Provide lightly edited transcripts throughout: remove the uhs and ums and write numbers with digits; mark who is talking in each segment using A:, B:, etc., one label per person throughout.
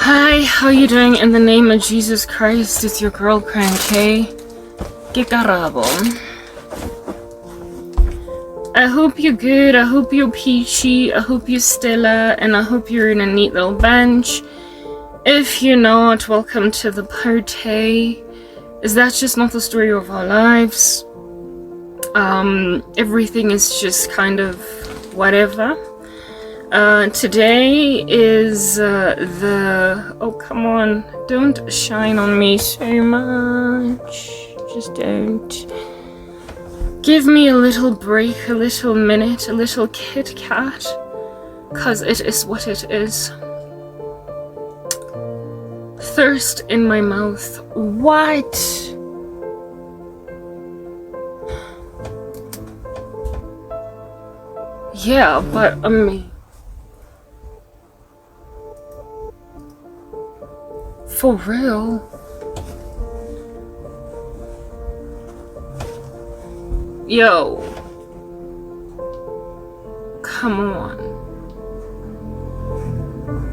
A: Hi, how you doing? In the name of Jesus Christ, it's your girl Cranky. Que Karabo. I hope you're good, I hope you're peachy, I hope you're stellar, and I hope you're in a neat little bench. If you're not, welcome to the party. Is that just not the story of our lives? Everything is just kind of whatever. Today is oh come on, don't shine on me so much, just don't. Give me a little break, a little minute, a little Kit Kat, cause it is what it is. Thirst in my mouth, what? Yeah, but for real? Yo. Come on.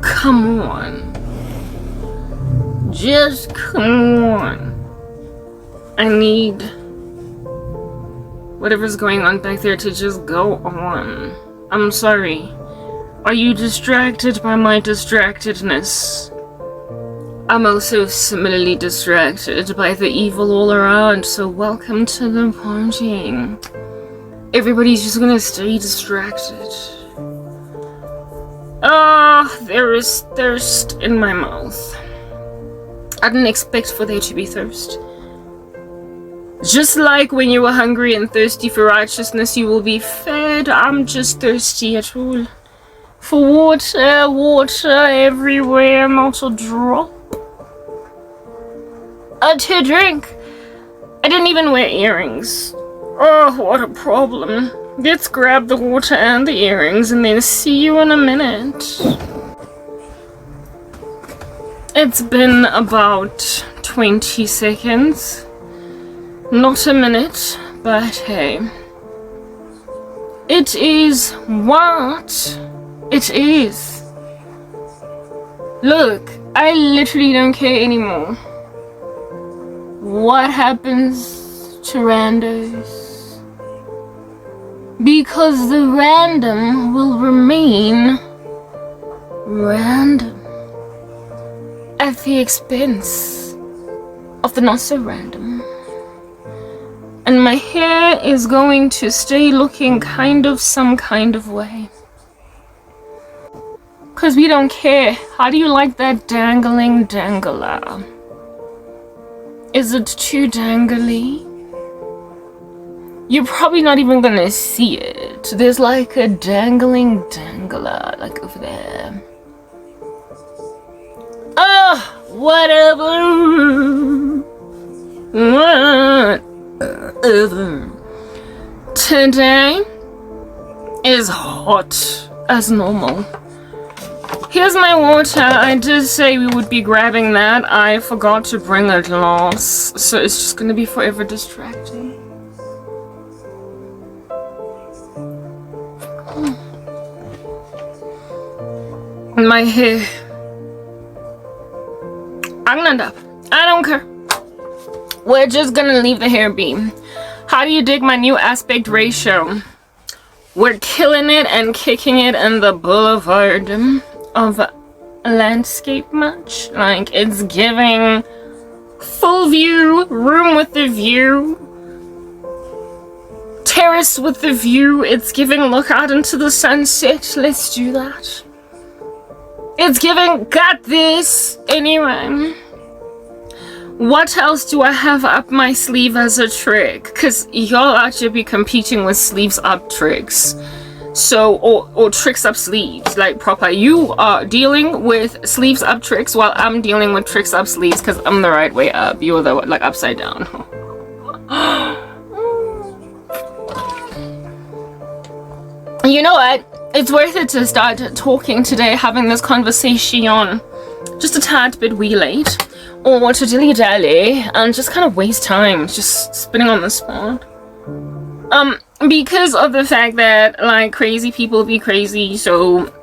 A: Come on. Just come on. I need whatever's going on back there to just go on. I'm sorry. Are you distracted by my distractedness? I'm also similarly distracted by the evil all around, so welcome to the party. Everybody's just gonna stay distracted. There is thirst in my mouth. I didn't expect for there to be thirst. Just like when you were hungry and thirsty for righteousness, you will be fed. I'm just thirsty at all. For water, water everywhere, not a drop. To drink. I didn't even wear earrings. Oh, what a problem. Let's grab the water and the earrings and then see you in a minute. It's been about 20 seconds. Not a minute, but hey. It is what it is. Look, I literally don't care anymore. What happens to randos? Because the random will remain random at the expense of the not so random. And my hair is going to stay looking kind of some kind of way. Cause we don't care. How do you like that dangling dangler? Is it too dangly? You're probably not even gonna see it. There's like a dangling dangler, like over there. Whatever. Whatever. Today is hot as normal. Here's my water. I did say we would be grabbing that. I forgot to bring a glass, so it's just gonna be forever distracting. My hair. I'm gonna end up. I don't care. We're just gonna leave the hair be. How do you dig my new aspect ratio? We're killing it and kicking it in the boulevard of landscape much. Like, it's giving full view, room with the view, terrace with the view. It's giving look out into the sunset. Let's do that. It's giving got this. Anyway, what else do I have up my sleeve as a trick? Because y'all out here be competing with sleeves up tricks. So, or tricks up sleeves, like proper. You are dealing with sleeves up tricks while I'm dealing with tricks up sleeves because I'm the right way up. You're the, like, upside down. You know what? It's worth it to start talking today, having this conversation just a tad bit wee late. Or to dilly-dally and just kind of waste time just spinning on the spot. Because of the fact that, like, crazy people be crazy, so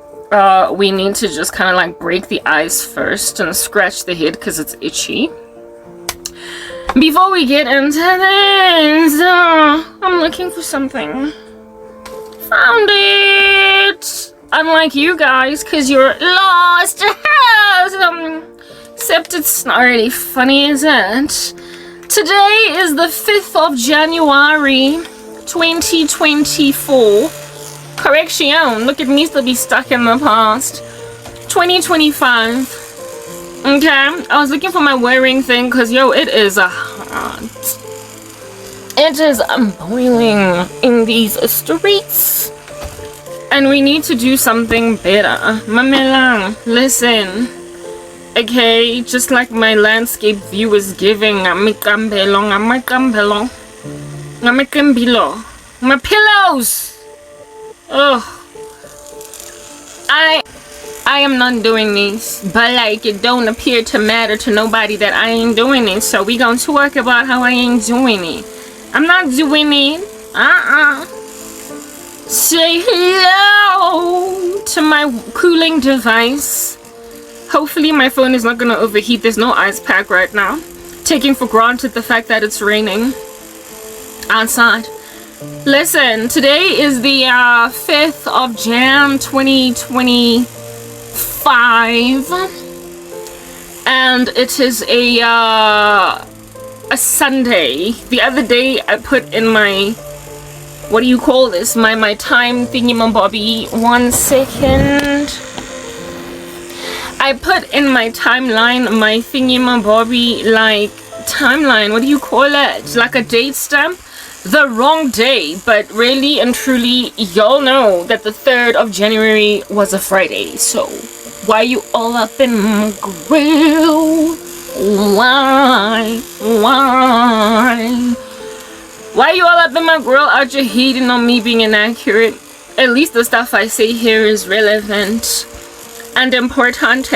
A: we need to just kind of like break the ice first and scratch the head because it's itchy. Before we get into this, I'm looking for something. Found it! Unlike you guys, because you're lost. Except it's not really funny, is it? Today is the 5th of January, 2024. Correction, look at me still be stuck in the past. 2025. Okay, I was looking for my wearing thing because, yo, it is hot. It is boiling in these streets. And we need to do something better. Mamela, listen. Okay, just like my landscape view is giving. My pillows! Ugh. I am not doing this, but like it don't appear to matter to nobody that I ain't doing it, so we gonna talk about how I ain't doing it. I'm not doing it. Say hello to my cooling device. Hopefully my phone is not gonna overheat. There's no ice pack right now. Taking for granted the fact that it's raining outside. Listen, today is the 5th of Jan 2025, and it is a Sunday. The other day I put in my, what do you call this, my time thingy-mabobby. 1 second. I put in my timeline my thingy-mabobby, like timeline, what do you call it, like a date stamp, the wrong day, but really and truly y'all know that the 3rd of January was a Friday. So why you all up in my grill? Why you all up in my grill? Out you hating on me being inaccurate? At least the stuff I say here is relevant and important,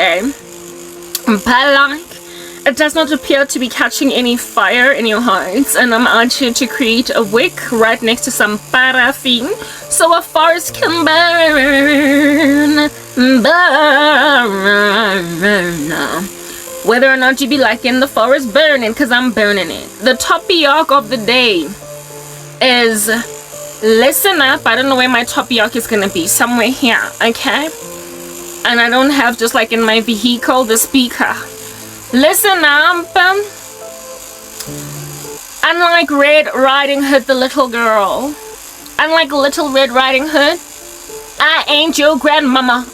A: but like, it does not appear to be catching any fire in your hearts, and I'm out here to create a wick right next to some paraffin so a forest can burn. Whether or not you be liking the forest burning, because I'm burning it. The topic of the day is, listen up. I don't know where my topic is gonna be, somewhere here, okay? And I don't have, just like in my vehicle, the speaker. Listen up. Unlike Red Riding Hood, the little girl. Unlike Little Red Riding Hood, I ain't your grandmama.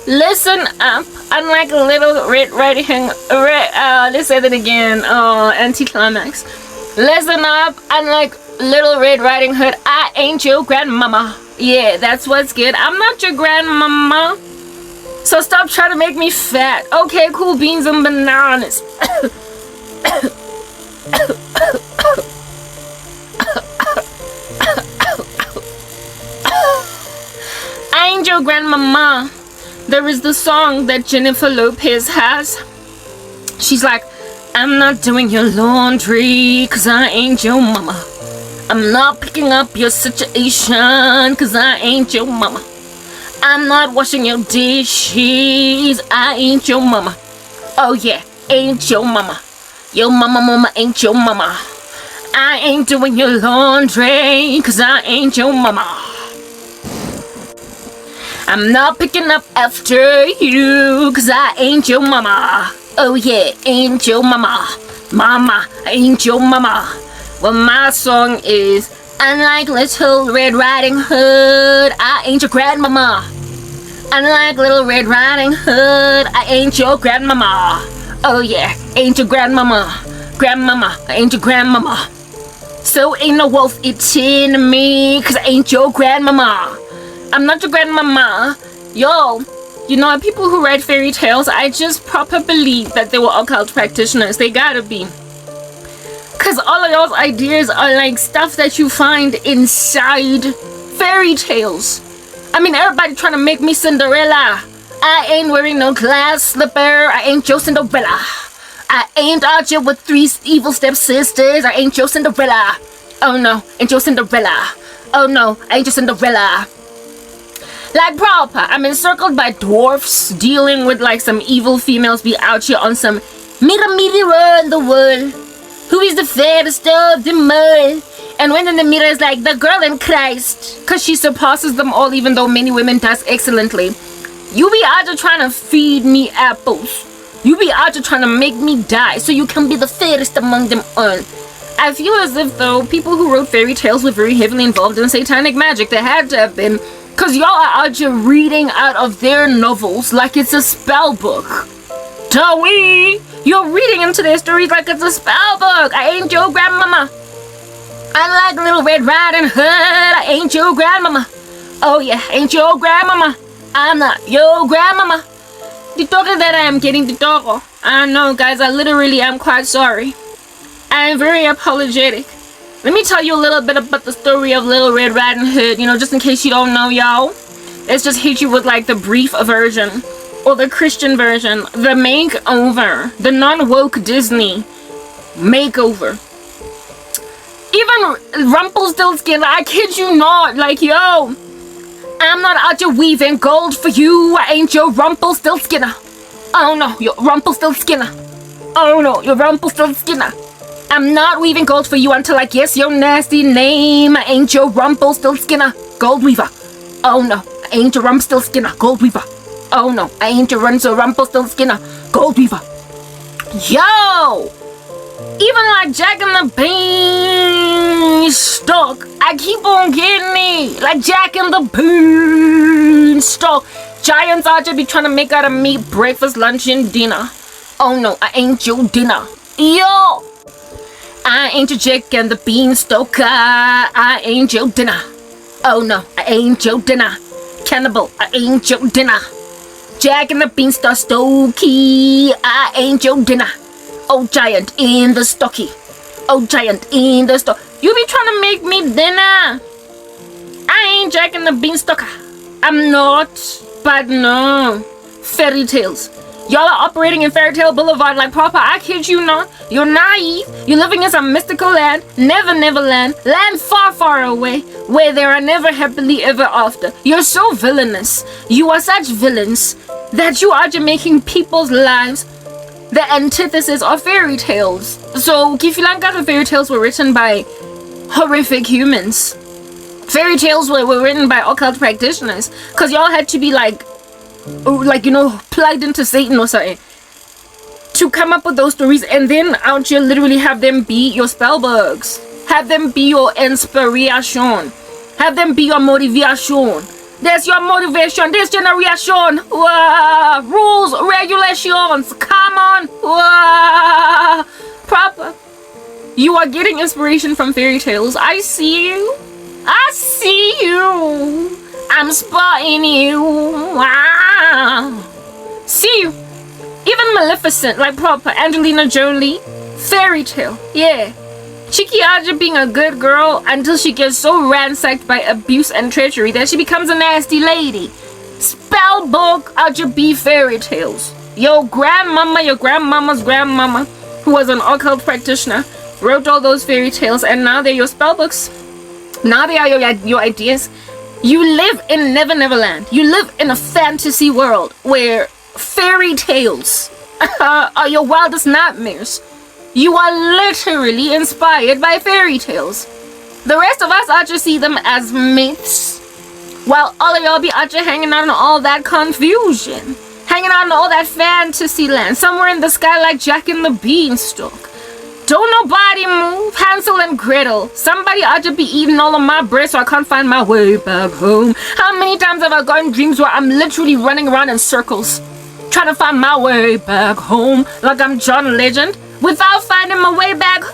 A: Listen up. Unlike Little Red Riding Hood, let's say that again. Anticlimax. Listen up. Unlike Little Red Riding Hood, I ain't your grandmama. Yeah, that's what's good. I'm not your grandmama. So stop trying to make me fat. Okay, cool beans and bananas. I ain't your grandmama. There is the song that Jennifer Lopez has. She's like, I'm not doing your laundry, cause I ain't your mama. I'm not picking up your situation, cause I ain't your mama. I'm not washing your dishes, I ain't your mama. Oh yeah, ain't your mama. Your mama ain't your mama. I ain't doing your laundry, cause I ain't your mama. I'm not picking up after you, cause I ain't your mama. Oh yeah, ain't your mama. Mama, ain't your mama. Well, my song is, unlike Little Red Riding Hood, I ain't your grandmama. Unlike Little Red Riding Hood, I ain't your grandmama. Oh yeah, ain't your grandmama. Grandmama, I ain't your grandmama. So ain't no wolf eating me, cause I ain't your grandmama. I'm not your grandmama. Yo, you know, people who write fairy tales, I just proper believe that they were occult practitioners. They gotta be. Cause all of those ideas are like stuff that you find inside fairy tales. I mean, everybody trying to make me Cinderella. I ain't wearing no glass slipper. I ain't your Cinderella. I ain't out here with 3 evil stepsisters. I ain't your Cinderella. Oh no, ain't your Cinderella. Oh no, I ain't your Cinderella. Like proper, I'm encircled by dwarfs dealing with like some evil females be out here on some mirror in the world. Who is the fairest of them all? And when in the mirror is like the girl in Christ, because she surpasses them all even though many women does excellently. You be out there trying to feed me apples. You be out there trying to make me die so you can be the fairest among them all. I feel as if though people who wrote fairy tales were very heavily involved in satanic magic. They had to have been, because y'all are out here reading out of their novels like it's a spell book. Dawee! You're reading into their stories like it's a spell book. I ain't your grandmama. I'm like Little Red Riding Hood. I ain't your grandmama. Oh yeah, ain't your grandmama. I'm not your grandmama. The talker that I am getting the talker. I know, guys, I literally am quite sorry. I am very apologetic. Let me tell you a little bit about the story of Little Red Riding Hood, you know, just in case you don't know, y'all. Let's just hit you with like the brief version, or the Christian version, the makeover, the non-woke Disney makeover. Even Rumpelstiltskin, I kid you not, like, yo, I'm not out here weaving gold for you. I ain't your Rumpelstiltskinner. Oh no, you're Rumpelstiltskinner. Oh no, you're Rumpelstiltskinner. I'm not weaving gold for you until I guess your nasty name. I ain't your Rumpelstiltskinner, gold weaver. Oh no, I ain't your Rumpelstiltskinner, gold weaver. Oh no, I ain't your Rumpelstiltskinner, gold weaver. Yo! Even like Jack and the Beanstalk, I keep on getting it. Like Jack and the Beanstalk. Giants out there be trying to make out of me breakfast, lunch, and dinner. Oh no, I ain't your dinner. Yo! I ain't your Jack and the Beanstalk. I ain't your dinner. Oh no, I ain't your dinner. Cannibal, I ain't your dinner. Jack and the Beanstalk Stokey, I ain't your dinner. Oh giant in the stocky. Oh giant in the stock. You be trying to make me dinner. I ain't Jack and the Beanstalk. I'm not. But no. Fairy tales. Y'all are operating in Fairy Tale Boulevard like proper. I kid you not. You're naive. You're living in some mystical land. Never land. Land far, far away. Where there are never happily ever after. You're so villainous. You are such villains that you are just making people's lives the antithesis of fairy tales. So, Kifilanga, the fairy tales were written by horrific humans. Fairy tales were written by occult practitioners. Because y'all had to be like, you know, plugged into Satan or something to come up with those stories, and then out here literally have them be your spell books. Have them be your inspiration. Have them be your motivation. There's your motivation. This generation. Rules, regulations. Come on. Proper. You are getting inspiration from fairy tales. I see you. I see you. I'm spotting you. Wow. See you. Even Maleficent, like proper. Angelina Jolie. Fairy tale. Yeah. Chiki Aja being a good girl until she gets so ransacked by abuse and treachery that she becomes a nasty lady. Spell book Aja be fairy tales. Your grandmama, your grandmama's grandmama, who was an occult practitioner, wrote all those fairy tales, and now they're your spell books. Now they are your ideas. You live in Neverland. You live in a fantasy world where fairy tales are your wildest nightmares. You are literally inspired by fairy tales. The rest of us ought to see them as myths, while all of y'all be out here hanging out in all that confusion, hanging out in all that fantasy land, somewhere in the sky like Jack and the Beanstalk. Don't nobody move. Hansel and Gretel. Somebody ought to be eating all of my bread so I can't find my way back home. How many times have I gotten dreams where I'm literally running around in circles, trying to find my way back home like I'm John Legend, without finding my way back home?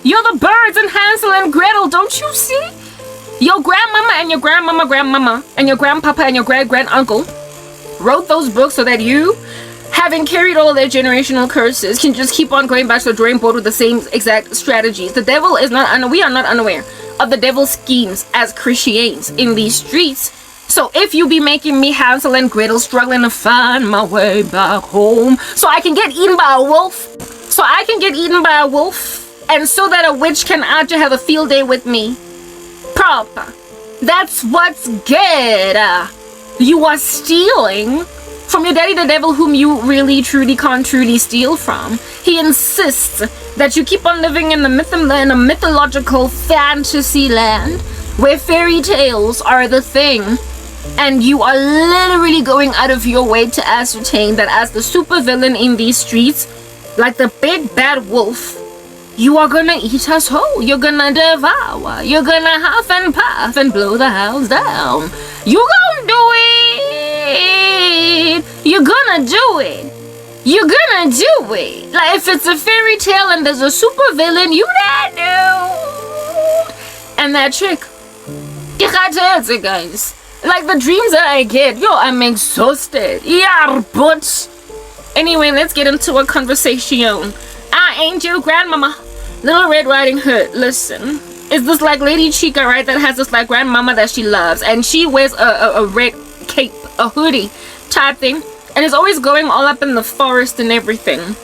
A: You're the birds in Hansel and Gretel, don't you see? Your grandmama and your grandmama and your grandpapa and your great-grand-uncle wrote those books so that you, having carried all of their generational curses, can just keep on going back to the drawing board with the same exact strategies. The devil is not, we are not unaware of the devil's schemes as Christians in these streets. So if you be making me Hansel and Gretel struggling to find my way back home so I can get eaten by a wolf, and so that a witch can out to have a field day with me, proper. That's what's good. You are stealing from your daddy the devil, whom you really truly can't truly steal from. He insists that you keep on living in a mythological fantasy land where fairy tales are the thing, and you are literally going out of your way to ascertain that as the supervillain in these streets, like the big bad wolf, you are gonna eat us whole. You're gonna devour. You're gonna huff and puff and blow the house down. You gonna do it. You're gonna do it. You're gonna do it. Like, if it's a fairy tale and there's a super villain, you that dude. And that chick. You got to answer, guys. Like, the dreams that I get, yo, I'm exhausted. Yeah, but anyway, let's get into a conversation. I ain't your grandmama. Little Red Riding Hood, listen. It's this like Lady Chica, right, that has this like grandmama that she loves, and she wears a red cape, a hoodie type thing, and is always going all up in the forest and everything.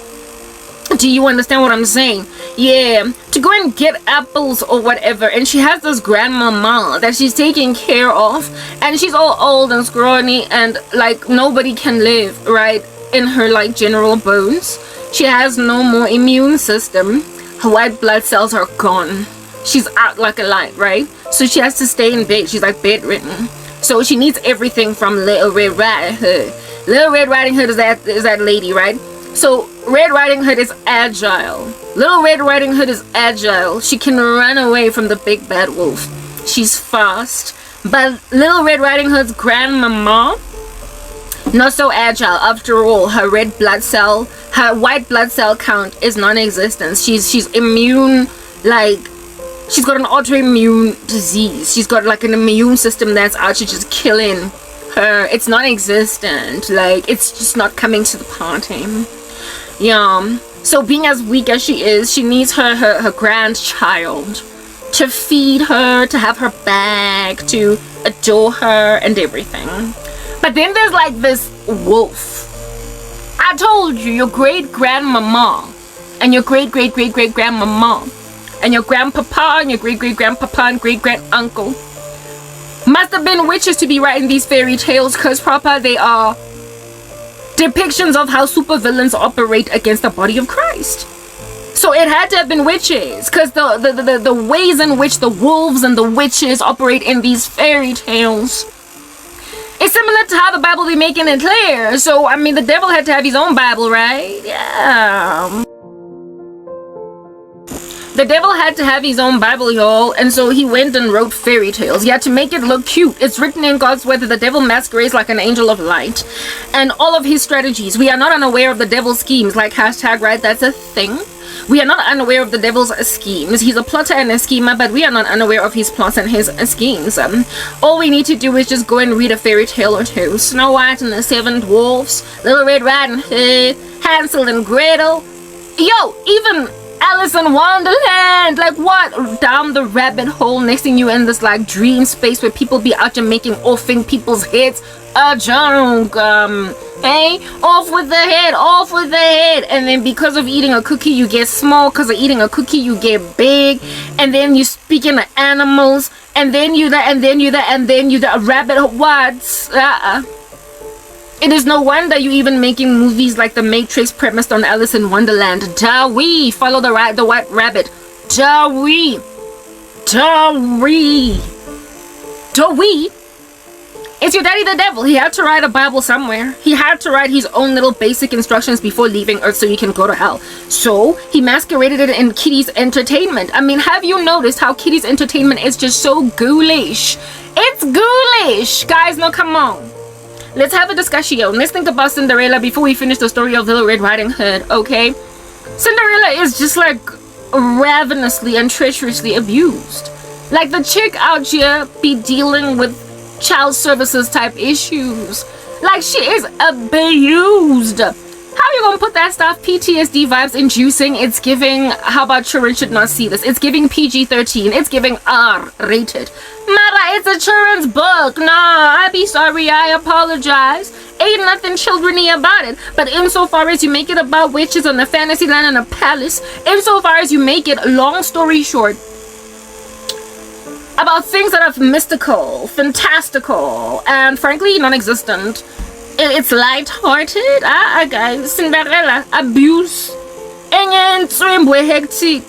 A: Do you understand what I'm saying? Yeah, to go and get apples or whatever, and she has this grandmama that she's taking care of, and she's all old and scrawny, and like nobody can live, right, in her like general bones. She has no more immune system. Her white blood cells are gone. She's out like a light, right? So she has to stay in bed. She's like bedridden. So she needs everything from Little Red Riding Hood. Little Red Riding Hood is that lady, right? So Red Riding Hood is agile. Little Red Riding Hood is agile. She can run away from the big bad wolf. She's fast. But Little Red Riding Hood's grandmama, not so agile. After all, her white blood cell count is non-existent. She's immune, like she's got an autoimmune disease. She's got like an immune system that's out to just killing her. It's non-existent. Like, it's just not coming to the party. Yeah. So being as weak as she is, she needs her grandchild to feed her, to have her back, to adore her and everything. But then there's like this wolf. I told you, your great-grandmama and your great-great-great-great-grandmama and your grandpapa and your great-great-grandpapa and great-grand-uncle must have been witches to be writing these fairy tales, because proper they are depictions of how supervillains operate against the body of Christ. So it had to have been witches, because the ways in which the wolves and the witches operate in these fairy tales, it's similar to how the Bible be making it clear. So, I mean, the devil had to have his own Bible, right? Yeah. The devil had to have his own Bible, y'all. And so he went and wrote fairy tales. He had to make it look cute. It's written in God's word that the devil masquerades like an angel of light. And all of his strategies. We are not unaware of the devil's schemes. Like hashtag, right? That's a thing. We are not unaware of the devil's schemes. He's a plotter and a schemer, but we are not unaware of his plots and his schemes. All we need to do is just go and read a fairy tale or two. Snow White and the Seven Dwarfs, Little Red Riding Hood, Hansel and Gretel. Yo, even Alice in Wonderland. Like, what? Down the rabbit hole. Next thing you in this like dream space where people be out there making offing people's heads. A joke. Hey, off with the head, off with the head. And then because of eating a cookie, you get small. Because of eating a cookie, you get big. And then you speaking to animals. And then you that, and then you that, and then you that. Rabbit, what? It is no wonder you even making movies like The Matrix premised on Alice in Wonderland. Da we follow the white rabbit. Da we. It's your daddy the devil. He had to write a Bible somewhere. He had to write his own little basic instructions before leaving Earth so you can go to hell. So he masqueraded it in Kitty's Entertainment. I mean, have you noticed how Kitty's Entertainment is just so ghoulish? It's ghoulish. Guys, no, come on. Let's have a discussion. Let's think about Cinderella before we finish the story of Little Red Riding Hood, okay? Cinderella is just like ravenously and treacherously abused. Like, the chick out here be dealing with child services type issues. Like, she is abused. How you gonna put that stuff? PTSD vibes inducing. It's giving, how about children should not see this? It's giving PG-13. It's giving R-rated. Mara, it's a children's book. Nah, I be sorry, I apologize. Ain't nothing children-y about it. But insofar as you make it about witches on the fantasy land and a palace, insofar as you make it, long story short, about things that are mystical, fantastical, and frankly non-existent. It's light-hearted. Guys, Cinderella, abuse, and hectic.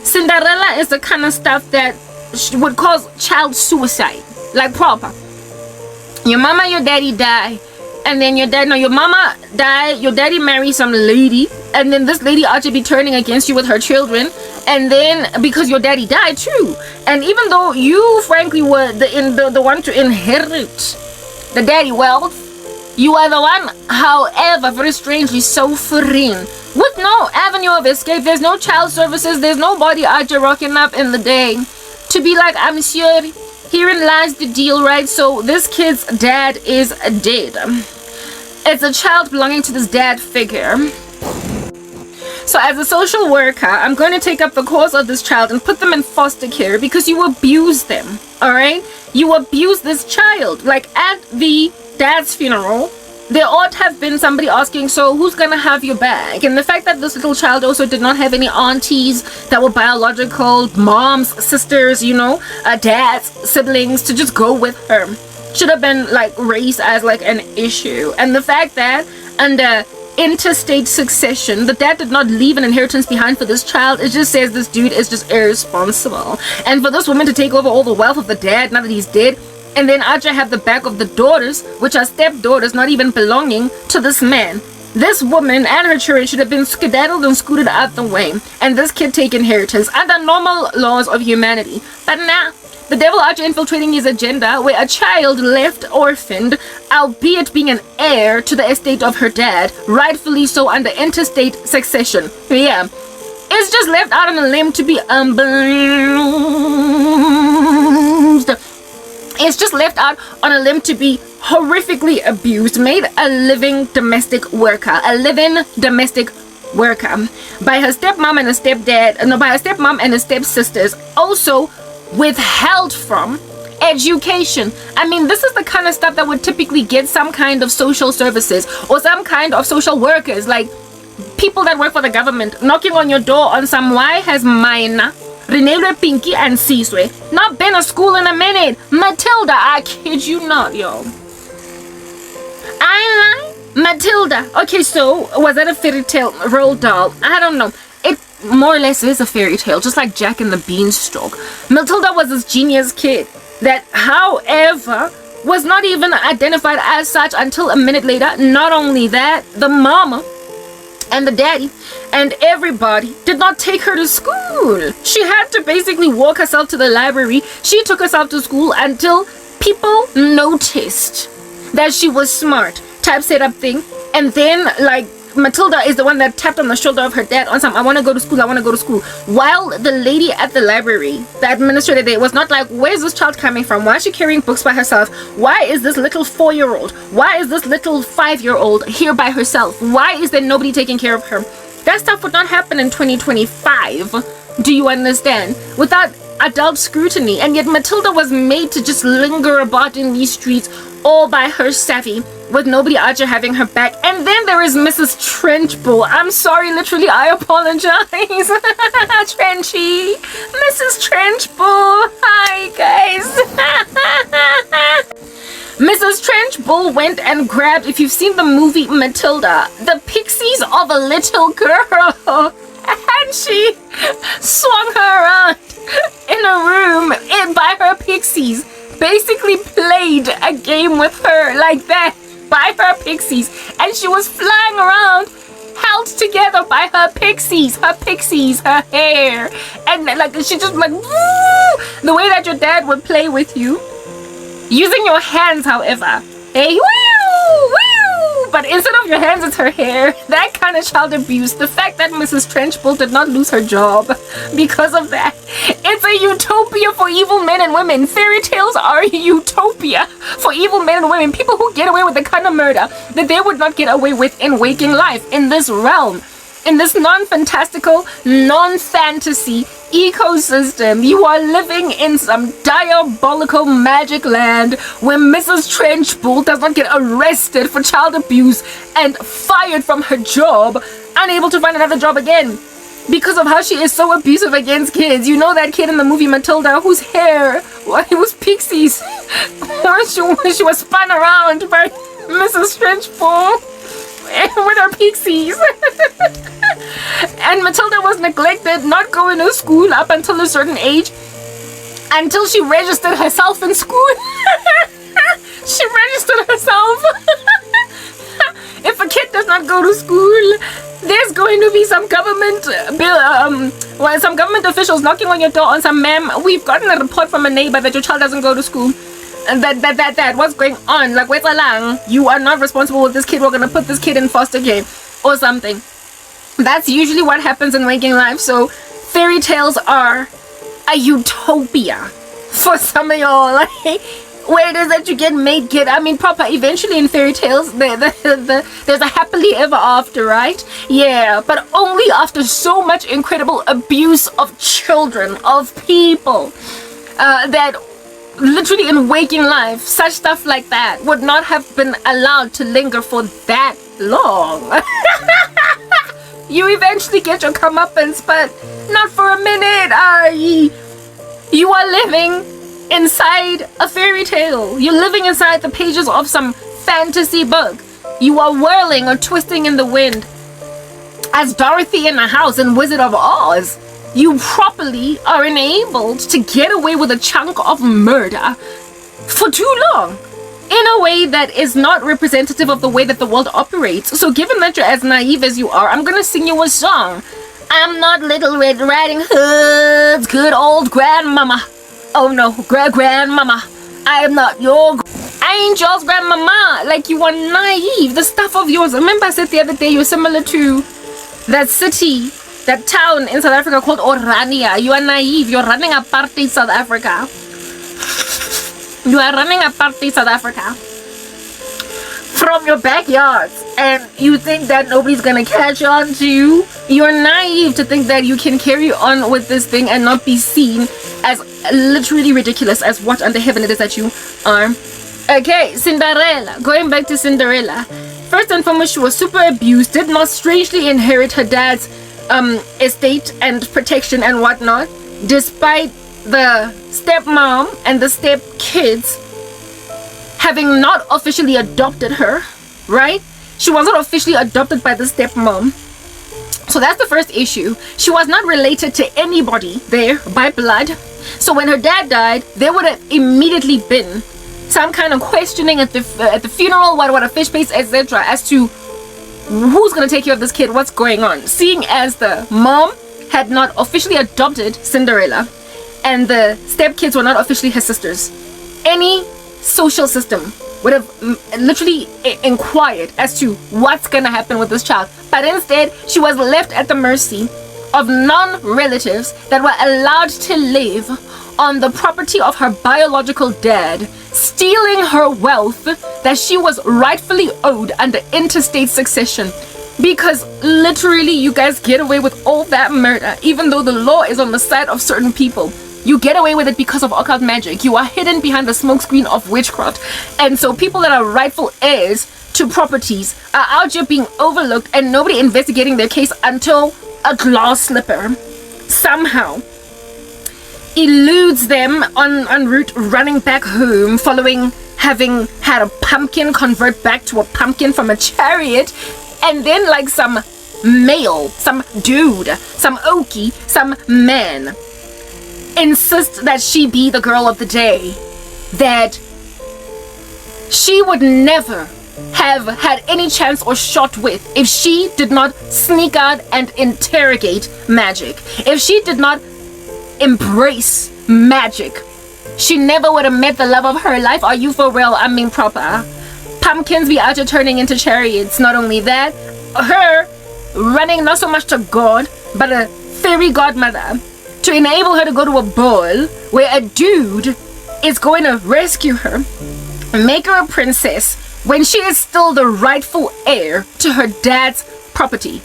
A: Cinderella is the kind of stuff that would cause child suicide, like proper. Your mama, your daddy die, and then your mama die, your daddy marry some lady, and then this lady ought to be turning against you with her children, and then because your daddy died too, and even though you frankly were the one to inherit the daddy wealth, you are the one, however, very strangely suffering with no avenue of escape. There's no child services, there's nobody out there rocking up in the day to be like, I'm sure herein lies the deal, right? So this kid's dad is dead. It's a child belonging to this dad figure. So as a social worker, I'm going to take up the cause of this child and put them in foster care because you abuse them, all right? You abuse this child. Like at the dad's funeral, there ought to have been somebody asking, so who's gonna have your back? And the fact that this little child also did not have any aunties that were biological, moms, sisters, dads, siblings to just go with her, should have been like raised as like an issue. And the fact that under interstate succession, the dad did not leave an inheritance behind for this child, it just says this dude is just irresponsible. And for this woman to take over all the wealth of the dad now that he's dead, and then Aja have the back of the daughters, which are stepdaughters not even belonging to this man. This woman and her children should have been skedaddled and scooted out the way, and this kid take inheritance under normal laws of humanity. But now, the devil Aja infiltrating his agenda where a child left orphaned, albeit being an heir to the estate of her dad, rightfully so under interstate succession. Yeah. It's just left out on a limb to be abused. It's just left out on a limb to be horrifically abused, made a living domestic worker by her stepmom and her stepdad, by her stepmom and her stepsisters, also withheld from education. I mean, this is the kind of stuff that would typically get some kind of social services or some kind of social workers, like people that work for the government, knocking on your door on some why has minor Renele, Pinky, and Siswe not been to school in a minute. Matilda, I kid you not, yo. I lie. Matilda. Okay, so was that a fairy tale Roald doll? I don't know. It more or less is a fairy tale, just like Jack and the Beanstalk. Matilda was this genius kid that, however, was not even identified as such until a minute later. Not only that, the mama and the daddy and everybody did not take her to school. She had to basically walk herself to the library. She took herself to school until people noticed that she was smart, typeset up thing. And then like Matilda is the one that tapped on the shoulder of her dad on some, I want to go to school, while the lady at the library, the administrator there, was not like, where's this child coming from? Why is she carrying books by herself? Why is this little 4-year-old, why is this little 5-year-old here by herself? Why is there nobody taking care of her? That stuff would not happen in 2025. Do you understand? Without adult scrutiny. And yet Matilda was made to just linger about in these streets all by her savvy, with nobody out there having her back. And then there is Mrs. Trenchbull. I'm sorry, literally, I apologize. Trenchy. Mrs. Trenchbull. Hi, guys. Mrs. Trenchbull went and grabbed, if you've seen the movie Matilda, the pixies of a little girl. And she swung her around in a room by her pixies. Basically played a game with her like that by her pixies. And she was flying around, held together by her pixies, her hair. And like she just like, woo! The way that your dad would play with you. Using your hands, however. Hey, woo! Woo! But instead of your hands, it's her hair. That kind of child abuse. The fact that Mrs. Trenchbull did not lose her job because of that. It's a utopia for evil men and women. Fairy tales are a utopia for evil men and women. People who get away with the kind of murder that they would not get away with in waking life. In this realm. In this non-fantastical, non-fantasy ecosystem, you are living in some diabolical magic land where Mrs. Trenchbull does not get arrested for child abuse and fired from her job, unable to find another job again. because of how she is so abusive against kids. You know that kid in the movie Matilda whose hair was pixies when she was spun around by Mrs. Trenchbull with her pixies. And Matilda was neglected, not going to school up until a certain age, until she registered herself in school. She registered herself. If a kid does not go to school, there's going to be some government some government officials knocking on your door on some, ma'am, we've gotten a report from a neighbor that your child doesn't go to school. And that what's going on? Like, wait lang, you are not responsible with this kid. We're gonna put this kid in foster care or something. That's usually what happens in waking life. So fairy tales are a utopia for some of y'all. Like, where it is that you get made kid. I mean, proper. Eventually in fairy tales, there's a happily ever after, right? Yeah, but only after so much incredible abuse of children, of people, that literally in waking life, such stuff like that would not have been allowed to linger for that long. You eventually get your comeuppance, but not for a minute. You are living inside a fairy tale. You're living inside the pages of some fantasy book. You are whirling or twisting in the wind as Dorothy in the house in Wizard of Oz. You properly are enabled to get away with a chunk of murder for too long in a way that is not representative of the way that the world operates. So given that you're as naive as you are, I'm gonna sing you a song. I'm not Little Red Riding Hood's good old grandmama. Oh no, grandmama, I am not I ain't yours grandmama. Like, you are naive. The stuff of yours. Remember I said the other day you're similar to that city, that town in South Africa called Orania. You are naive. You're running apartheid South Africa. You are running apartheid South Africa from your backyards, and you think that nobody's gonna catch on to you. You're naive to think that you can carry on with this thing and not be seen as literally ridiculous as what under heaven it is that you are. Okay, Cinderella. Going back to Cinderella. First and foremost, she was super abused, did not strangely inherit her dad's estate and protection and whatnot, despite the stepmom and the stepkids having not officially adopted her, right? She was not officially adopted by the stepmom. So that's the first issue. She was not related to anybody there by blood. So when her dad died, there would have immediately been some kind of questioning at the funeral, what a fish paste, etc., as to who's going to take care of this kid, what's going on. Seeing as the mom had not officially adopted Cinderella and the stepkids were not officially her sisters, any social system would have literally inquired as to what's going to happen with this child. But instead, she was left at the mercy of non-relatives that were allowed to live on the property of her biological dad, stealing her wealth that she was rightfully owed under interstate succession. Because literally, you guys get away with all that murder, even though the law is on the side of certain people. You get away with it because of occult magic. You are hidden behind the smokescreen of witchcraft. And so people that are rightful heirs to properties are out here being overlooked and nobody investigating their case until a glass slipper somehow eludes them en route running back home, following having had a pumpkin convert back to a pumpkin from a chariot, and then like some male, some dude, some okie, some man insist that she be the girl of the day, that she would never have had any chance or shot with if she did not sneak out and interrogate magic. If she did not embrace magic, she never would have met the love of her life. Are you for real? I mean proper. Pumpkins be out here turning into chariots. Not only that, her running not so much to God, but a fairy godmother to enable her to go to a ball where a dude is going to rescue her, make her a princess, when she is still the rightful heir to her dad's property.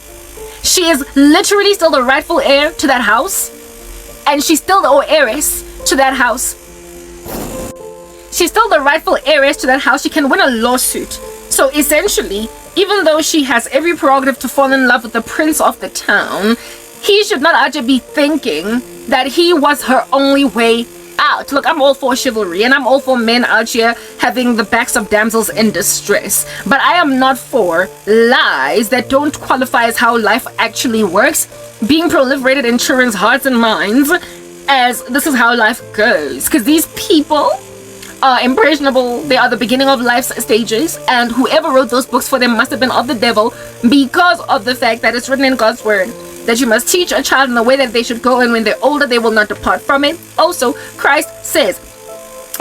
A: She is literally still the rightful heir to that house, and she's still the heiress to that house. She's still the rightful heiress to that house. She can win a lawsuit. So essentially, even though she has every prerogative to fall in love with the prince of the town, he should not actually be thinking that he was her only way out. Look, I'm all for chivalry and I'm all for men out here having the backs of damsels in distress, but I am not for lies that don't qualify as how life actually works, being proliferated in children's hearts and minds as this is how life goes, because these people are impressionable. They are the beginning of life's stages, and whoever wrote those books for them must have been of the devil, because of the fact that it's written in God's word that you must teach a child in the way that they should go, and when they're older they will not depart from it. Also, Christ says,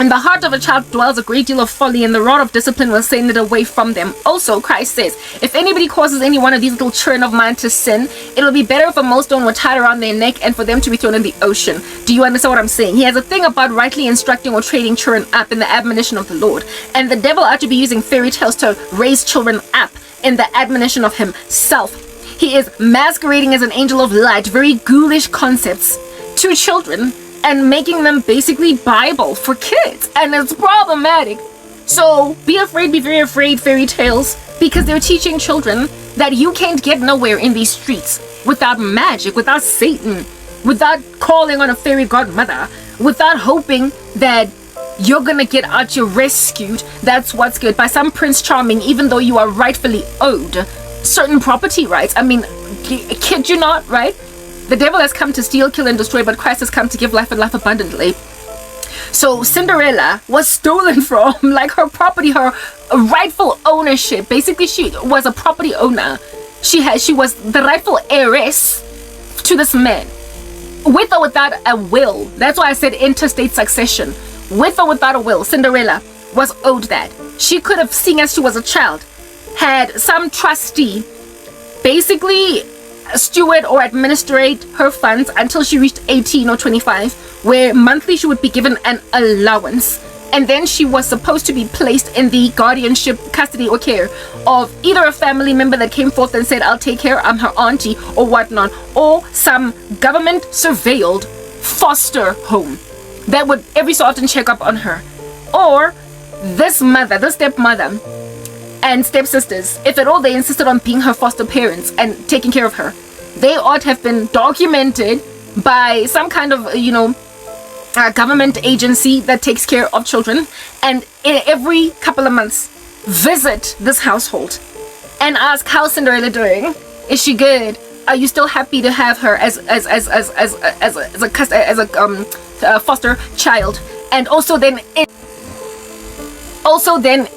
A: in the heart of a child dwells a great deal of folly, and the rod of discipline will send it away from them. Also, Christ says, if anybody causes any one of these little children of mine to sin, it will be better if a millstone were tied around their neck and for them to be thrown in the ocean. Do you understand what I'm saying? He has a thing about rightly instructing or training children up in the admonition of the Lord, and the devil ought to be using fairy tales to raise children up in the admonition of himself. He is masquerading as an angel of light, very ghoulish concepts to children, and making them basically Bible for kids, and it's problematic. So be afraid, be very afraid, fairy tales, because they're teaching children that you can't get nowhere in these streets without magic, without Satan, without calling on a fairy godmother, without hoping that you're gonna get out, you're rescued. That's what's good, by some Prince Charming, even though you are rightfully owed certain property rights. I mean, kid you not, right? The devil has come to steal, kill, and destroy, but Christ has come to give life and life abundantly. So Cinderella was stolen from, like, her property, her rightful ownership. Basically, she was a property owner. She was the rightful heiress to this man, with or without a will. That's why I said interstate succession. With or without a will, Cinderella was owed that. She could have, seeing as she was a child, had some trustee basically steward or administrate her funds until she reached 18 or 25, where monthly she would be given an allowance, and then she was supposed to be placed in the guardianship, custody, or care of either a family member that came forth and said, I'll take care, I'm her auntie, or whatnot, or some government surveilled foster home that would every so often check up on her, or this mother, this stepmother and stepsisters, if at all they insisted on being her foster parents and taking care of her. They ought to have been documented by some kind of, government agency that takes care of children, and every couple of months visit this household and ask, how's Cinderella doing? Is she good? Are you still happy to have her as a foster child? And also then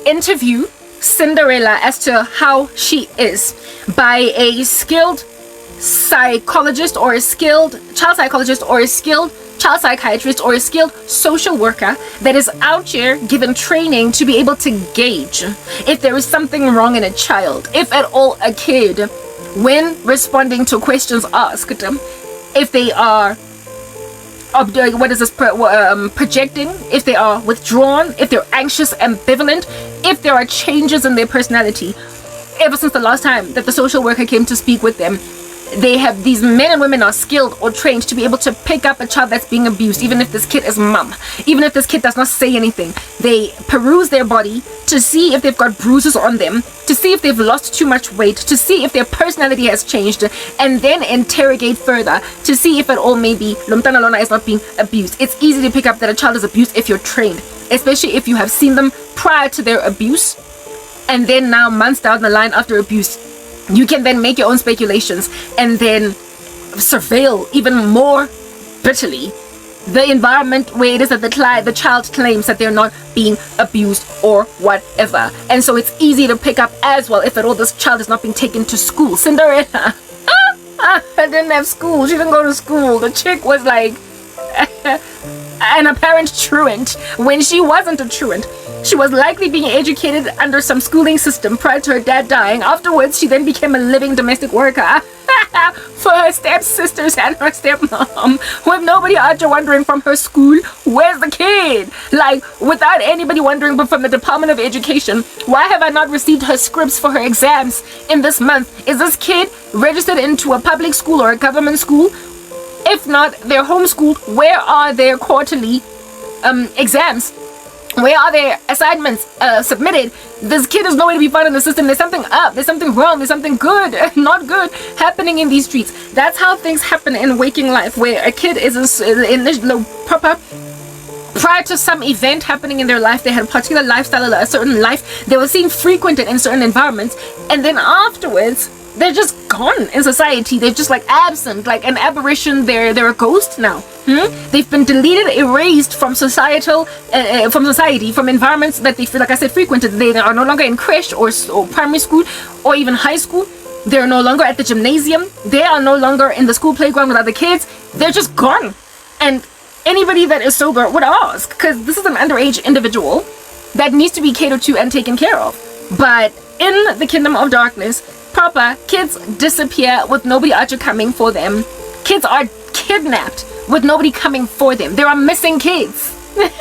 A: interview Cinderella as to how she is by a skilled psychologist, or a skilled child psychologist, or a skilled child psychiatrist, or a skilled social worker that is out here given training to be able to gauge if there is something wrong in a child, if at all a kid, when responding to questions asked, if they are projecting, if they are withdrawn, if they're anxious, ambivalent, if there are changes in their personality. Ever since the last time that the social worker came to speak with them, these men and women are skilled or trained to be able to pick up a child that's being abused, even if this kid is mum, even if this kid does not say anything. They peruse their body to see if they've got bruises on them, to see if they've lost too much weight, to see if their personality has changed, and then interrogate further to see if at all maybe Lomtana Lona is not being abused. It's easy to pick up that a child is abused if you're trained, especially if you have seen them prior to their abuse, and then now months down the line after abuse, you can then make your own speculations and then surveil even more bitterly the environment where it is that the child claims that they're not being abused or whatever. And so it's easy to pick up as well if at all this child is not being taken to school. Cinderella didn't have school. She didn't go to school. The chick was like an apparent truant when she wasn't a truant. She was likely being educated under some schooling system prior to her dad dying. Afterwards, she then became a living domestic worker for her stepsisters and her stepmom, with nobody out there wondering from her school, where's the kid? Like, without anybody wondering, but from the Department of Education, why have I not received her scripts for her exams in this month? Is this kid registered into a public school or a government school? If not, they're homeschooled. Where are their quarterly exams? Where are their assignments submitted? This kid is nowhere to be found in the system. There's something up. There's something wrong. There's something good, not good, happening in these streets. That's how things happen in waking life, where a kid is in the proper. Prior to some event happening in their life, they had a particular lifestyle, a certain life. They were seen frequented in certain environments, and then afterwards, they're just gone in society. They're just like absent, like an aberration. They're a ghost now. They've been deleted, erased from society, from environments that they feel, like I said, frequented. They are no longer in creche or primary school or even high school. They're no longer at the gymnasium. They are no longer in the school playground with other kids. They're just gone. And anybody that is sober would ask, because this is an underage individual that needs to be catered to and taken care of. But in the kingdom of darkness, proper, kids disappear with nobody actually coming for them. Kids are kidnapped with nobody coming for them. There are missing kids. There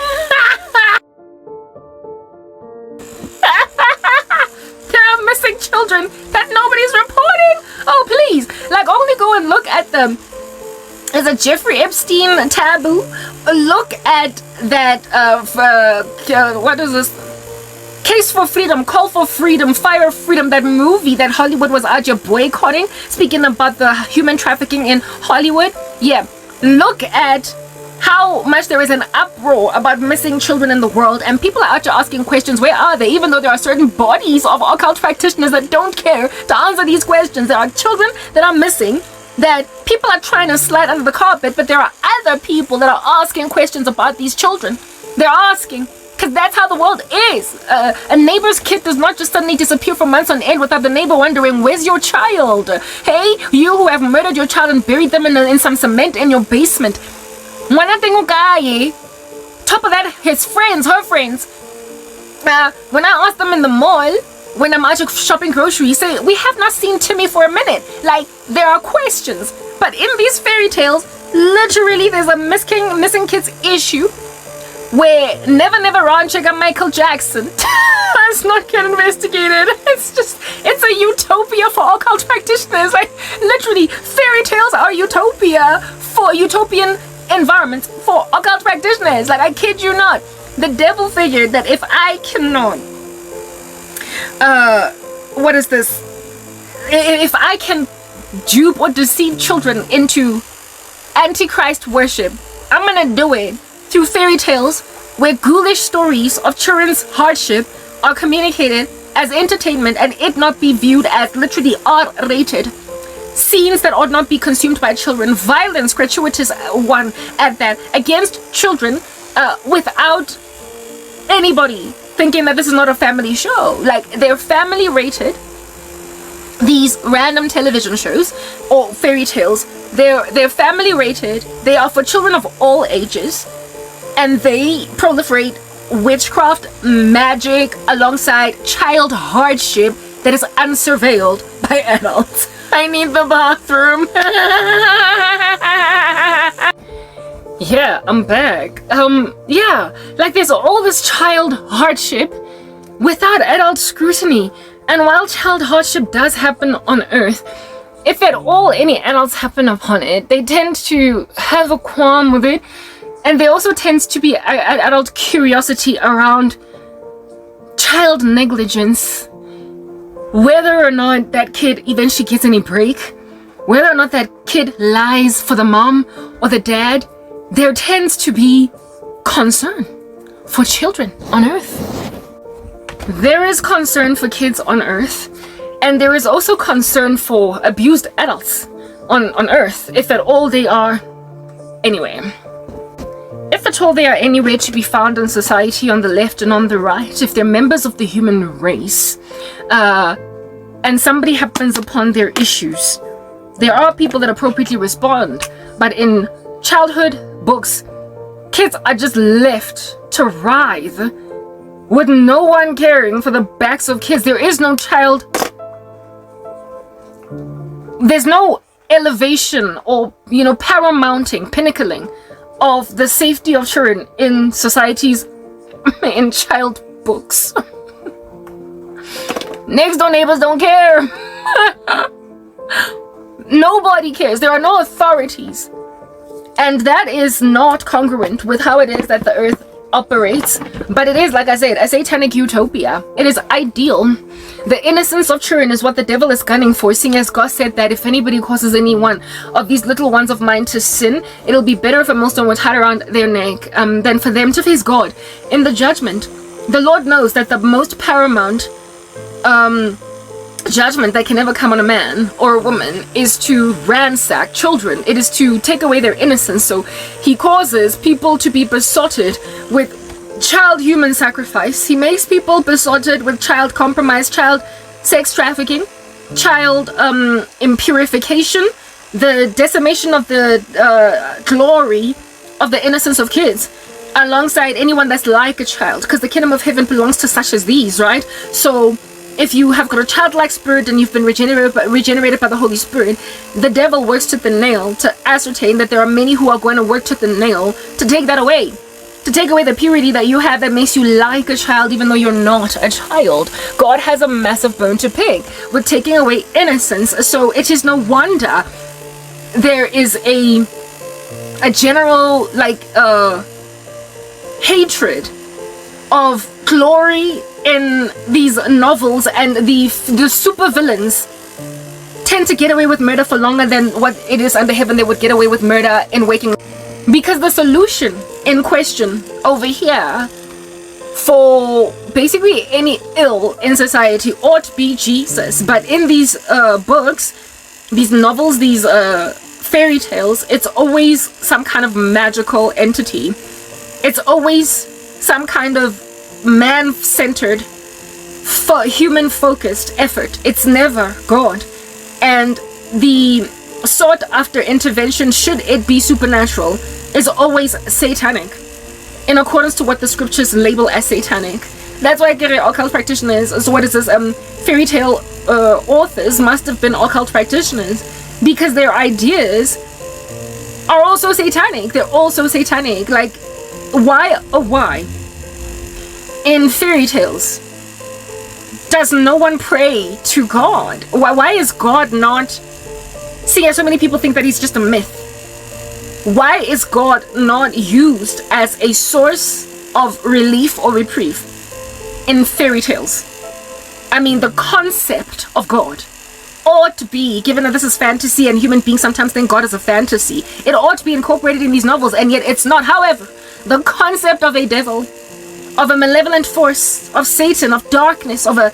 A: are missing children that nobody's reporting. Oh, please. Like, only go and look at them. There's a Jeffrey Epstein taboo. Look at that, what is this? Case for Freedom, Call for Freedom, Fire Freedom, that movie that Hollywood was out here boycotting, speaking about the human trafficking in Hollywood. Yeah, look at how much there is an uproar about missing children in the world, and people are out here asking questions, where are they? Even though there are certain bodies of occult practitioners that don't care to answer these questions. There are children that are missing that people are trying to slide under the carpet, but there are other people that are asking questions about these children. They're asking, because that's how the world is. A neighbor's kid does not just suddenly disappear for months on end without the neighbor wondering, where's your child? Hey, you who have murdered your child and buried them in some cement in your basement. Top of that, his friends, her friends. When I ask them in the mall, when I'm out shopping groceries, say, we have not seen Timmy for a minute. Like, there are questions. But in these fairy tales, literally there's a missing kids issue where Never Run check out Michael Jackson. It's not get investigated. It's a utopia for occult practitioners. Like, literally, fairy tales are utopia for utopian environments for occult practitioners. Like, I kid you not. The devil figured that if I cannot, what is this? If I can dupe or deceive children into Antichrist worship, I'm gonna do it through fairy tales where ghoulish stories of children's hardship are communicated as entertainment and it not be viewed as literally R-rated. Scenes that ought not be consumed by children, violence, gratuitous one at that, against children without anybody thinking that this is not a family show. Like, they're family rated. These random television shows or fairy tales, they're family rated. They are for children of all ages, and they proliferate witchcraft, magic, alongside child hardship that is unsurveilled by adults. I need the bathroom. Yeah, I'm back. Yeah, like there's all this child hardship without adult scrutiny. And while child hardship does happen on Earth, if at all any adults happen upon it, they tend to have a qualm with it. And there also tends to be adult curiosity around child negligence. Whether or not that kid eventually gets any break, whether or not that kid lies for the mom or the dad, there tends to be concern for children on Earth. There is concern for kids on Earth, and there is also concern for abused adults on Earth, if at all they are anyway. If at all they are anywhere to be found in society on the left and on the right, if they're members of the human race, and somebody happens upon their issues, there are people that appropriately respond, but in childhood books, kids are just left to writhe with no one caring for the backs of kids. There is no child. There's no elevation or, paramounting, pinnacling of the safety of children in societies, in child books. Next door neighbors don't care. Nobody cares. There are no authorities. And that is not congruent with how it is that the Earth operates, but it is, like I said, a satanic utopia. It is ideal. The innocence of children is what the devil is gunning for, seeing as God said that if anybody causes any one of these little ones of mine to sin, it'll be better if a millstone were tied around their neck than for them to face God in the judgment. The Lord knows that the most paramount judgment that can ever come on a man or a woman is to ransack children. It is to take away their innocence. So he causes people to be besotted with child human sacrifice. He makes people besotted with child compromise, child sex trafficking, child impurification, the decimation of the glory of the innocence of kids, alongside anyone that's like a child, because the kingdom of heaven belongs to such as these, right? So if you have got a childlike spirit and you've been regenerated by the Holy Spirit, the devil works tooth and nail to ascertain that there are many who are going to work tooth and nail to take that away. To take away the purity that you have that makes you like a child even though you're not a child. God has a massive bone to pick with taking away innocence. So it is no wonder there is a general hatred of glory in these novels, and the super villains tend to get away with murder for longer than what it is under heaven they would get away with murder in waking, because the solution in question over here for basically any ill in society ought to be Jesus. But in these books, these novels, these fairy tales, it's always some kind of magical entity. It's always some kind of man-centered, human-focused effort. It's never God. And the sought-after intervention, should it be supernatural, is always satanic, in accordance to what the scriptures label as satanic. That's why I get occult practitioners, so what is this, fairy tale authors must have been occult practitioners, because their ideas are also satanic. They're also satanic. Like, why, oh why, in fairy tales, does no one pray to God? Why is God not, seeing as so many people think that he's just a myth, why is God not used as a source of relief or reprieve in fairy tales? I mean, the concept of God ought to be, given that this is fantasy and human beings sometimes think God is a fantasy, it ought to be incorporated in these novels, and yet it's not. However, the concept of a devil, of a malevolent force, of Satan, of darkness, of a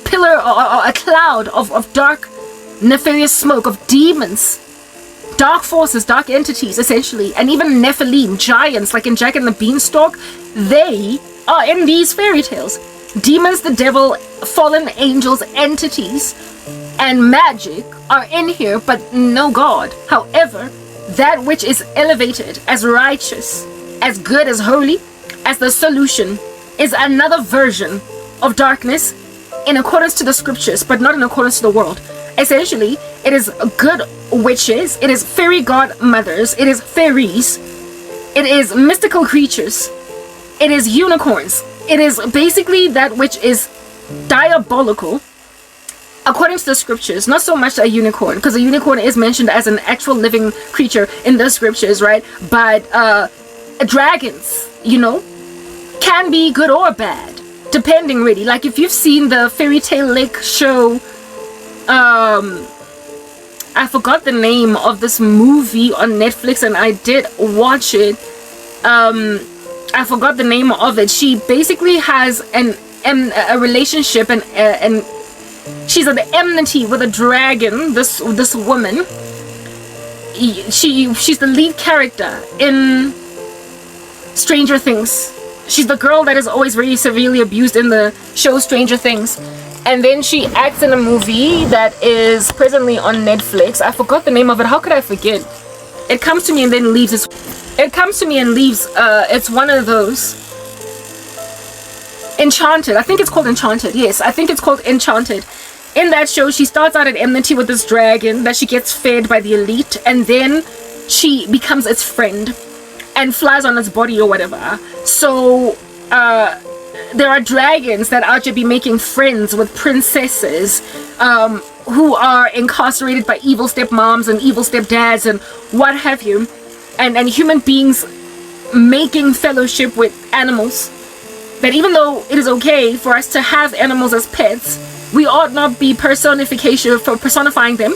A: pillar or a cloud of dark, nefarious smoke, of demons, dark forces, dark entities, essentially, and even Nephilim, giants, like in Jack and the Beanstalk, they are in these fairy tales. Demons, the devil, fallen angels, entities, and magic are in here, but no God. However, that which is elevated as righteous, as good, as holy, as the solution, is another version of darkness in accordance to the scriptures, but not in accordance to the world. Essentially, it is good witches, it is fairy godmothers, it is fairies, it is mystical creatures, it is unicorns, it is basically that which is diabolical according to the scriptures. Not so much a unicorn, because a unicorn is mentioned as an actual living creature in the scriptures, right? But dragons, you know, can be good or bad, depending really. Like if you've seen the Fairy Tale Lake show, I forgot the name of this movie on Netflix, and I did watch it. I forgot the name of it. She basically has a relationship and she's at enmity with a dragon. This woman. She's the lead character in Stranger Things. She's the girl that is always very severely abused in the show Stranger Things. And then she acts in a movie that is presently on Netflix. I forgot the name of it. How could I forget? It comes to me and then leaves. It comes to me and leaves. It's one of those. Enchanted. I think it's called Enchanted. Yes, I think it's called Enchanted. In that show, she starts out at enmity with this dragon that she gets fed by the elite. And then she becomes its friend and flies on its body or whatever. So, there are dragons that are to be making friends with princesses who are incarcerated by evil stepmoms and evil stepdads and what have you. And human beings making fellowship with animals. That even though it is okay for us to have animals as pets, we ought not be personifying them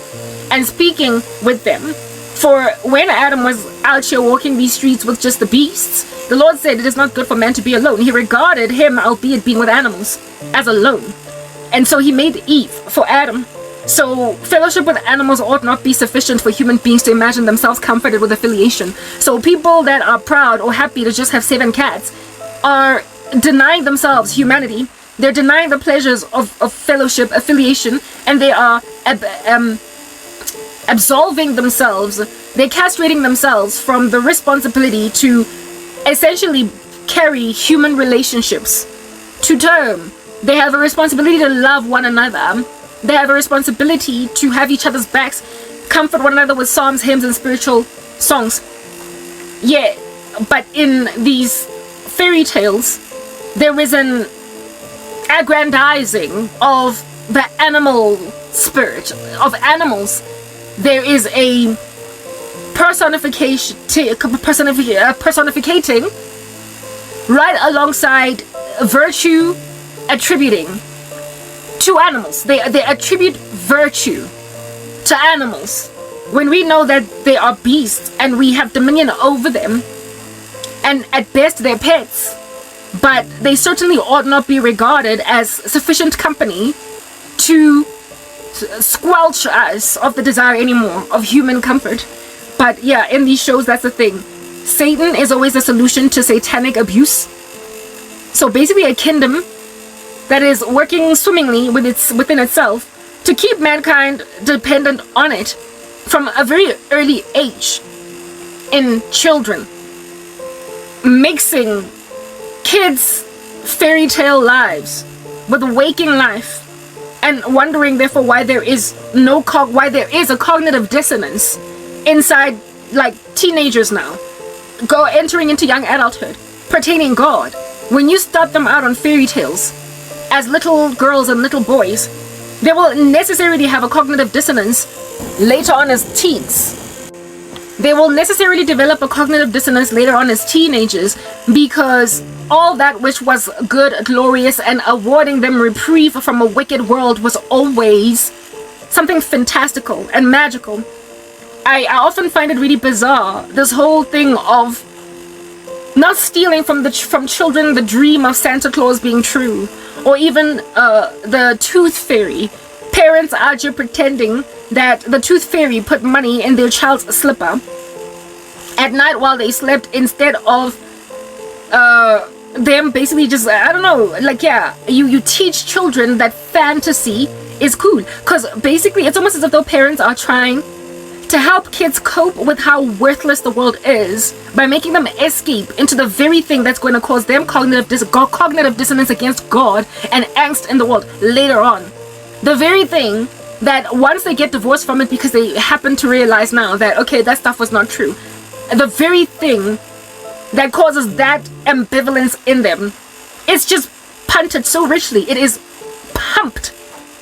A: and speaking with them. For when Adam was out here walking these streets with just the beasts, the Lord said it is not good for man to be alone. He regarded him, albeit being with animals, as alone. And so he made Eve for Adam. So fellowship with animals ought not be sufficient for human beings to imagine themselves comforted with affiliation. So people that are proud or happy to just have 7 cats are denying themselves humanity. They're denying the pleasures of fellowship, affiliation, and they are absolving themselves. They're castrating themselves from the responsibility to essentially carry human relationships to term. They have a responsibility to love one another. They have a responsibility to have each other's backs, comfort one another with psalms, hymns, and spiritual songs. Yeah, but in these fairy tales, there is an aggrandizing of the animal spirit, of animals. There is a personificating right alongside virtue attributing to animals. They attribute virtue to animals when we know that they are beasts and we have dominion over them, and at best they're pets, but they certainly ought not be regarded as sufficient company to squelch us of the desire anymore of human comfort. But yeah, in these shows, that's the thing. Satan is always the solution to satanic abuse. So basically a kingdom that is working swimmingly within itself to keep mankind dependent on it from a very early age in children, mixing kids' fairy tale lives with waking life, and wondering therefore why there is a cognitive dissonance inside, like, teenagers now entering into young adulthood pertaining God. When you start them out on fairy tales as little girls and little boys, they will necessarily have a cognitive dissonance later on as teens. They will necessarily develop a cognitive dissonance later on as teenagers, because all that which was good, glorious, and awarding them reprieve from a wicked world was always something fantastical and magical. I often find it really bizarre, this whole thing of not stealing from children the dream of Santa Claus being true, or even the tooth fairy. Parents out here pretending that the tooth fairy put money in their child's slipper at night while they slept, instead of them basically just, I don't know, like, yeah, you teach children that fantasy is cool, because basically it's almost as if though parents are trying to help kids cope with how worthless the world is by making them escape into the very thing that's going to cause them cognitive dissonance against God and angst in the world later on. The very thing that once they get divorced from it because they happen to realize now that, okay, that stuff was not true, the very thing that causes that ambivalence in them, it's just punted so richly. It is pumped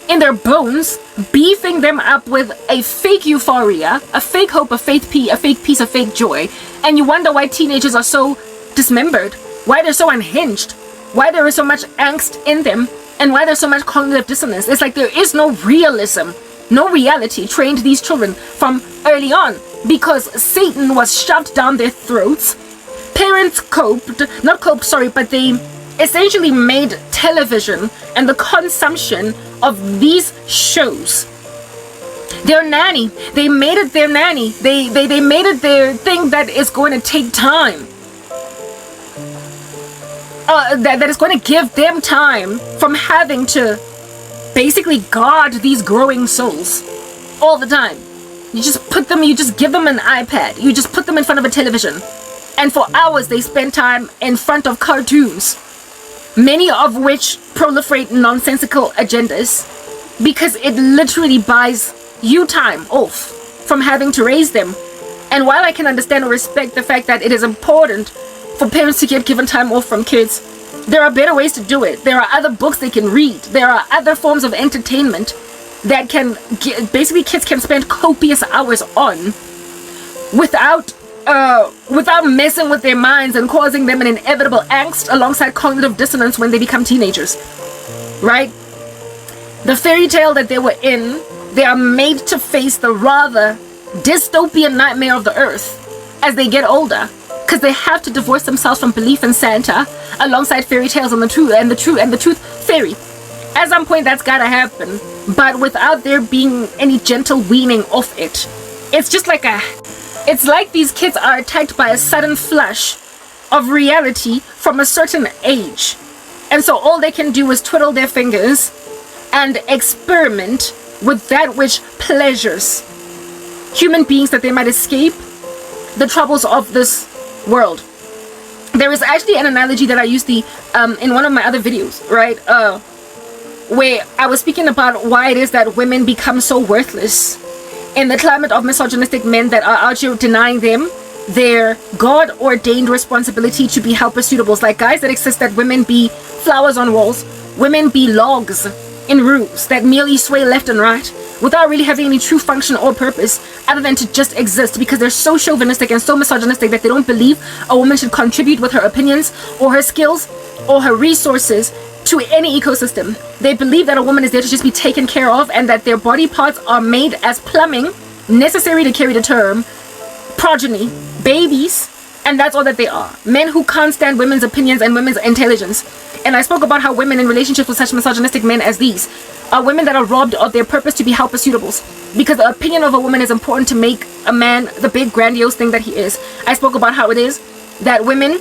A: in their bones, beefing them up with a fake euphoria, a fake hope, a fake peace, a fake joy. And you wonder why teenagers are so dismembered, why they're so unhinged, why there is so much angst in them, and why there's so much cognitive dissonance. It's like there is no realism, no reality trained these children from early on, because Satan was shoved down their throats. Parents but they essentially made television and the consumption of these shows their nanny. They made it their nanny. They made it their thing that is going to take time. That is going to give them time from having to basically guard these growing souls all the time. You just give them an iPad. You just put them in front of a television. And for hours they spend time in front of cartoons, many of which proliferate nonsensical agendas, because it literally buys you time off from having to raise them. And while I can understand or respect the fact that it is important for parents to get given time off from kids, there are better ways to do it. There are other books they can read. There are other forms of entertainment that basically kids can spend copious hours on without without messing with their minds and causing them an inevitable angst alongside cognitive dissonance when they become teenagers, right? The fairy tale that they were in, they are made to face the rather dystopian nightmare of the earth as they get older, because they have to divorce themselves from belief in Santa alongside fairy tales and the truth fairy. At some point that's gotta happen, but without there being any gentle weaning off it. It's like these kids are attacked by a sudden flash of reality from a certain age, and so all they can do is twiddle their fingers and experiment with that which pleasures human beings, that they might escape the troubles of this world. There is actually an analogy that I used in one of my other videos, right, where I was speaking about why it is that women become so worthless in the climate of misogynistic men that are out here denying them their God-ordained responsibility to be helper suitables. Like guys that insist that women be flowers on walls, women be logs in roofs that merely sway left and right without really having any true function or purpose other than to just exist, because they're so chauvinistic and so misogynistic that they don't believe a woman should contribute with her opinions or her skills or her resources to any ecosystem. They believe that a woman is there to just be taken care of, and that their body parts are made as plumbing necessary to carry to term progeny, babies, and that's all that they are. Men who can't stand women's opinions and women's intelligence. And I spoke about how women in relationships with such misogynistic men as these are women that are robbed of their purpose to be helper suitables, because the opinion of a woman is important to make a man the big grandiose thing that he is. I spoke about how it is that women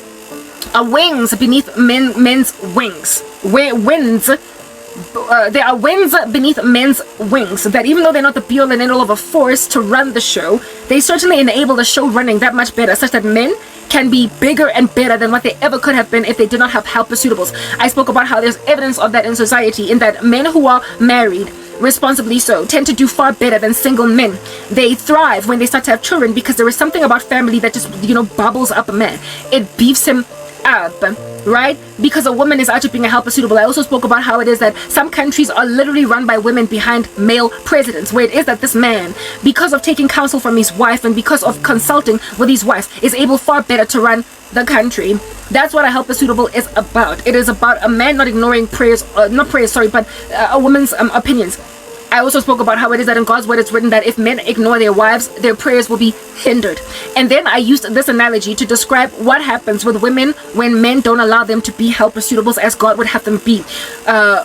A: are wings beneath men's wings. There are winds beneath men's wings, that even though they're not the be-all and end-all of a force to run the show, they certainly enable the show running that much better, such that men can be bigger and better than what they ever could have been if they did not have helper suitables. I spoke about how there's evidence of that in society, in that men who are married, responsibly so, tend to do far better than single men. They thrive when they start to have children, because there is something about family that just, bubbles up a man. It beefs him up, right? Because a woman is actually being a helper suitable. I also spoke about how it is that some countries are literally run by women behind male presidents, where it is that this man, because of taking counsel from his wife and because of consulting with his wife, is able far better to run the country. That's what a helper suitable is about. It is about a man not ignoring a woman's opinions. I also spoke about how it is that in God's word it's written that if men ignore their wives, their prayers will be hindered. And then I used this analogy to describe what happens with women when men don't allow them to be helper suitables as God would have them be.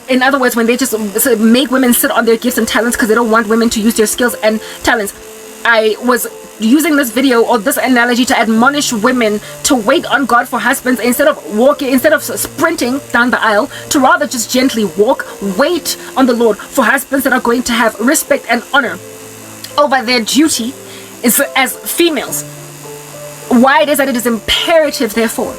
A: In other words, when they just make women sit on their gifts and talents because they don't want women to use their skills and talents. I was using this video or this analogy to admonish women to wait on God for husbands instead of sprinting down the aisle, to rather just gently wait on the Lord for husbands that are going to have respect and honor over their duty as females. Why it is that it is imperative, therefore,